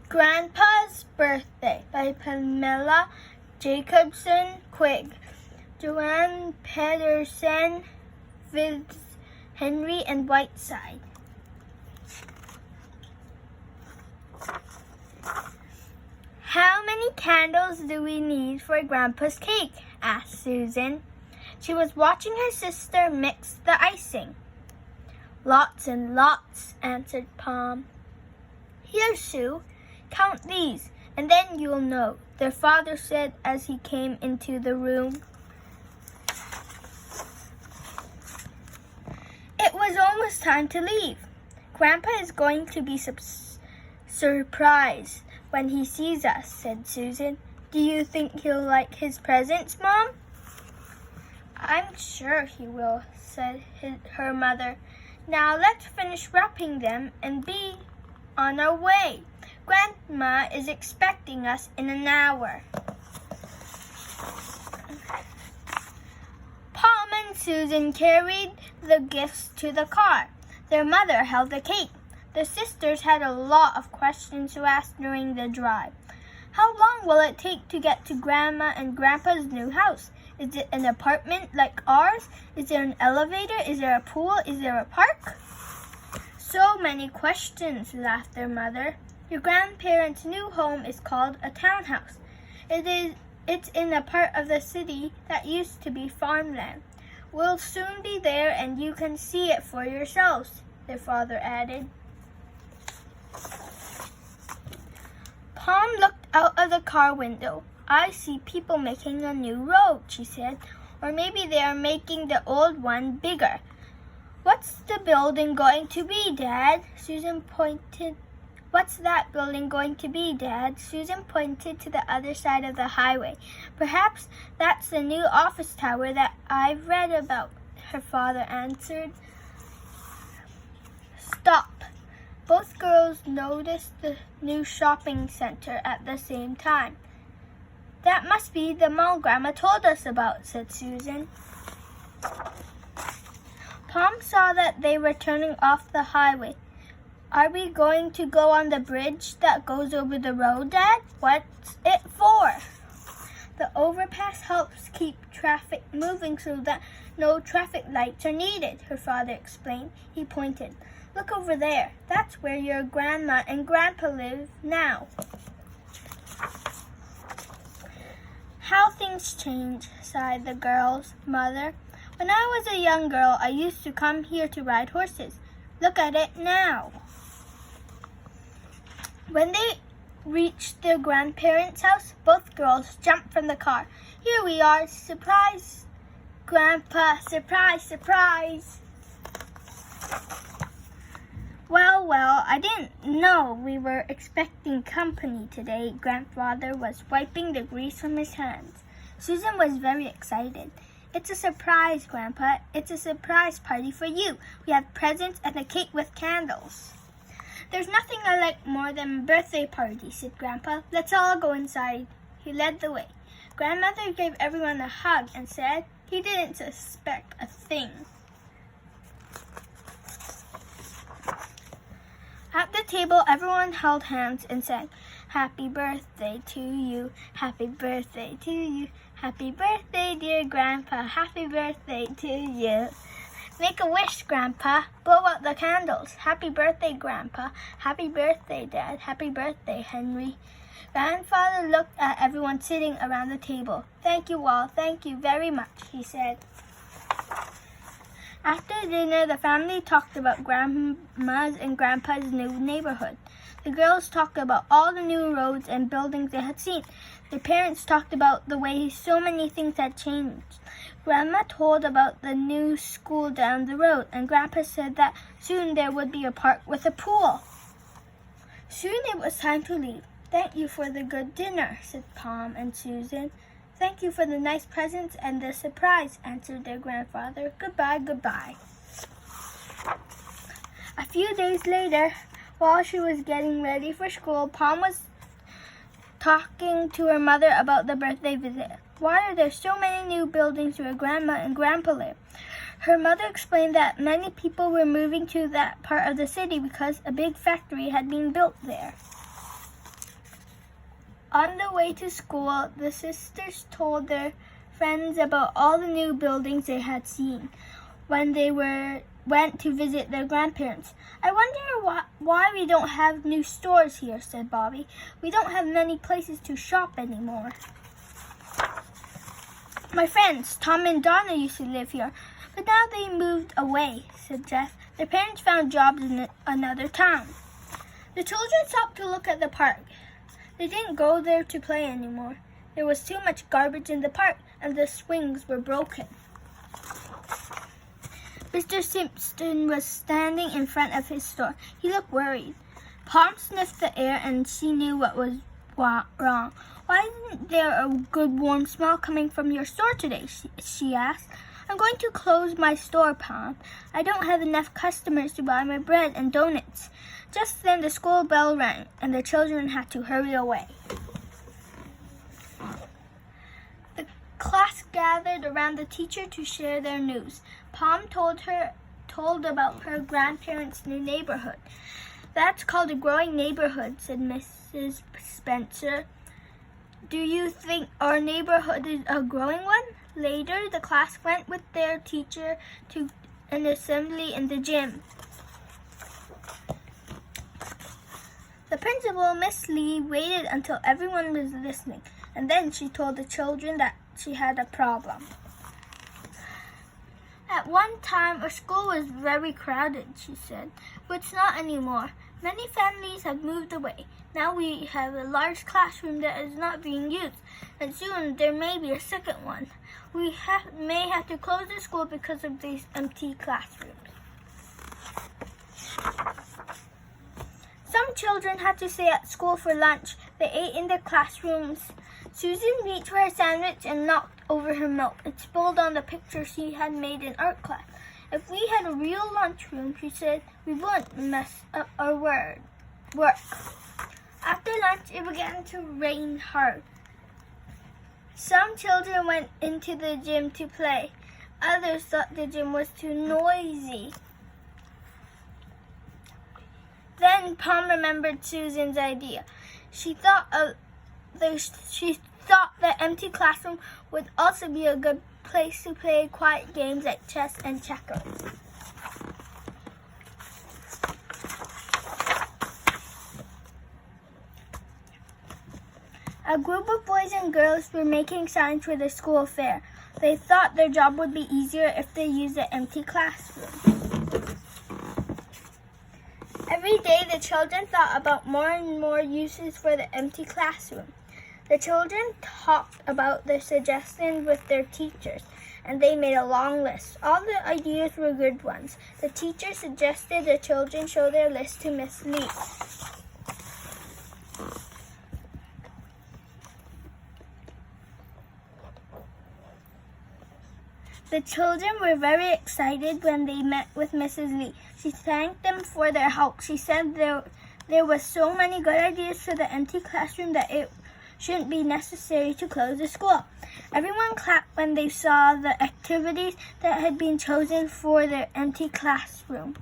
Grandpa's Birthday by Pamela Jacobson Quigg, Joanne Pedersen, Viz Henry, and Whiteside. How many candles do we need for Grandpa's cake? Asked Susan. She was watching her sister mix the icing. Lots and lots, answered Pom. Here, Sue, count these, and then you'll know, their father said as he came into the room. It was almost time to leave. Grandpa is going to be surprised when he sees us, said Susan. Do you think he'll like his presents, Mom? I'm sure he will, said her mother. Now let's finish wrapping them and be on our way. Grandma is expecting us in an hour. Pom and Susan carried the gifts to the car. Their mother held the cake. The sisters had a lot of questions to ask during the drive. How long will it take to get to Grandma and Grandpa's new house? Is it an apartment like ours? Is there an elevator? Is there a pool? Is there a park? So many questions, laughed their mother. Your grandparents' new home is called a townhouse. It's in a part of the city that used to be farmland. We'll soon be there and you can see it for yourselves, their father added. Pom looked out of the car window. I see people making a new road, she said. Or maybe they are making the old one bigger. What's the building going to be, Dad? Susan pointed. What's that building going to be, Dad? Susan pointed to the other side of the highway. Perhaps that's the new office tower that I've read about, her father answered. Stop. Both girls noticed the new shopping center at the same time. That must be the mall Grandma told us about, said Susan. Pom saw that they were turning off the highway. Are we going to go on the bridge that goes over the road, Dad? What's it for? The overpass helps keep traffic moving so that no traffic lights are needed, her father explained. He pointed. Look over there. That's where your Grandma and Grandpa live now. How things change, sighed the girl's mother. When I was a young girl, I used to come here to ride horses. Look at it now. When they reached their grandparents' house, both girls jumped from the car. Here we are. Surprise, Grandpa. Surprise, surprise. Well, I didn't know we were expecting company today. Grandfather was wiping the grease from his hands. Susan was very excited. It's a surprise, Grandpa. It's a surprise party for you. We have presents and a cake with candles. There's nothing I like more than a birthday party, said Grandpa. Let's all go inside. He led the way. Grandmother gave everyone a hug and said he didn't suspect a thing. At the table, everyone held hands and sang, Happy birthday to you, happy birthday to you, happy birthday, dear Grandpa, happy birthday to you. Make a wish, Grandpa. Blow out the candles. Happy birthday, Grandpa. Happy birthday, Dad. Happy birthday, Henry. Grandfather looked at everyone sitting around the table. Thank you all. Thank you very much, he said. After dinner, the family talked about Grandma's and Grandpa's new neighborhood. The girls talked about all the new roads and buildings they had seen. Their parents talked about the way so many things had changed. Grandma told about the new school down the road, and Grandpa said that soon there would be a park with a pool. Soon it was time to leave. Thank you for the good dinner, said Pom and Susan. Thank you for the nice presents and the surprise, answered their grandfather. Goodbye, goodbye. A few days later, while she was getting ready for school, Pom was talking to her mother about the birthday visit. Why are there so many new buildings where Grandma and Grandpa live? Her mother explained that many people were moving to that part of the city because a big factory had been built there. On the way to school, the sisters told their friends about all the new buildings they had seen when they went to visit their grandparents. "I wonder why we don't have new stores here," said Bobby. "We don't have many places to shop anymore." "My friends, Tom and Donna, used to live here, but now they moved away," said Jeff. "Their parents found jobs in another town." The children stopped to look at the park. They didn't go there to play anymore. There was too much garbage in the park, and the swings were broken. Mr. Simpson was standing in front of his store. He looked worried. Pom sniffed the air, and she knew what was wrong. "Why isn't there a good warm smell coming from your store today?" she asked. "I'm going to close my store, Pom. I don't have enough customers to buy my bread and donuts." Just then the school bell rang, and the children had to hurry away. The class gathered around the teacher to share their news. Pom told about her grandparents' new neighborhood. "That's called a growing neighborhood," said Mrs. Spencer. "Do you think our neighborhood is a growing one?" Later, the class went with their teacher to an assembly in the gym. The principal, Miss Lee, waited until everyone was listening, and then she told the children that she had a problem. "At one time, our school was very crowded," she said, "but it's not anymore. Many families have moved away. Now we have a large classroom that is not being used, and soon there may be a second one. We may have to close the school because of these empty classrooms." Some children had to stay at school for lunch. They ate in their classrooms. Susan reached for her sandwich and knocked over her milk. It spilled on the picture she had made in art class. "If we had a real lunchroom," she said, "we wouldn't mess up our work." After lunch, it began to rain hard. Some children went into the gym to play. Others thought the gym was too noisy. Then Pom remembered Susan's idea. She thought the empty classroom would also be a good place to play quiet games like chess and checkers. A group of boys and girls were making signs for the school fair. They thought their job would be easier if they used the empty classroom. Every day, the children thought about more and more uses for the empty classroom. The children talked about their suggestions with their teachers, and they made a long list. All the ideas were good ones. The teacher suggested the children show their list to Miss Lee. The children were very excited when they met with Mrs. Lee. She thanked them for their help. She said there were so many good ideas for the empty classroom that it shouldn't be necessary to close the school. Everyone clapped when they saw the activities that had been chosen for their empty classroom.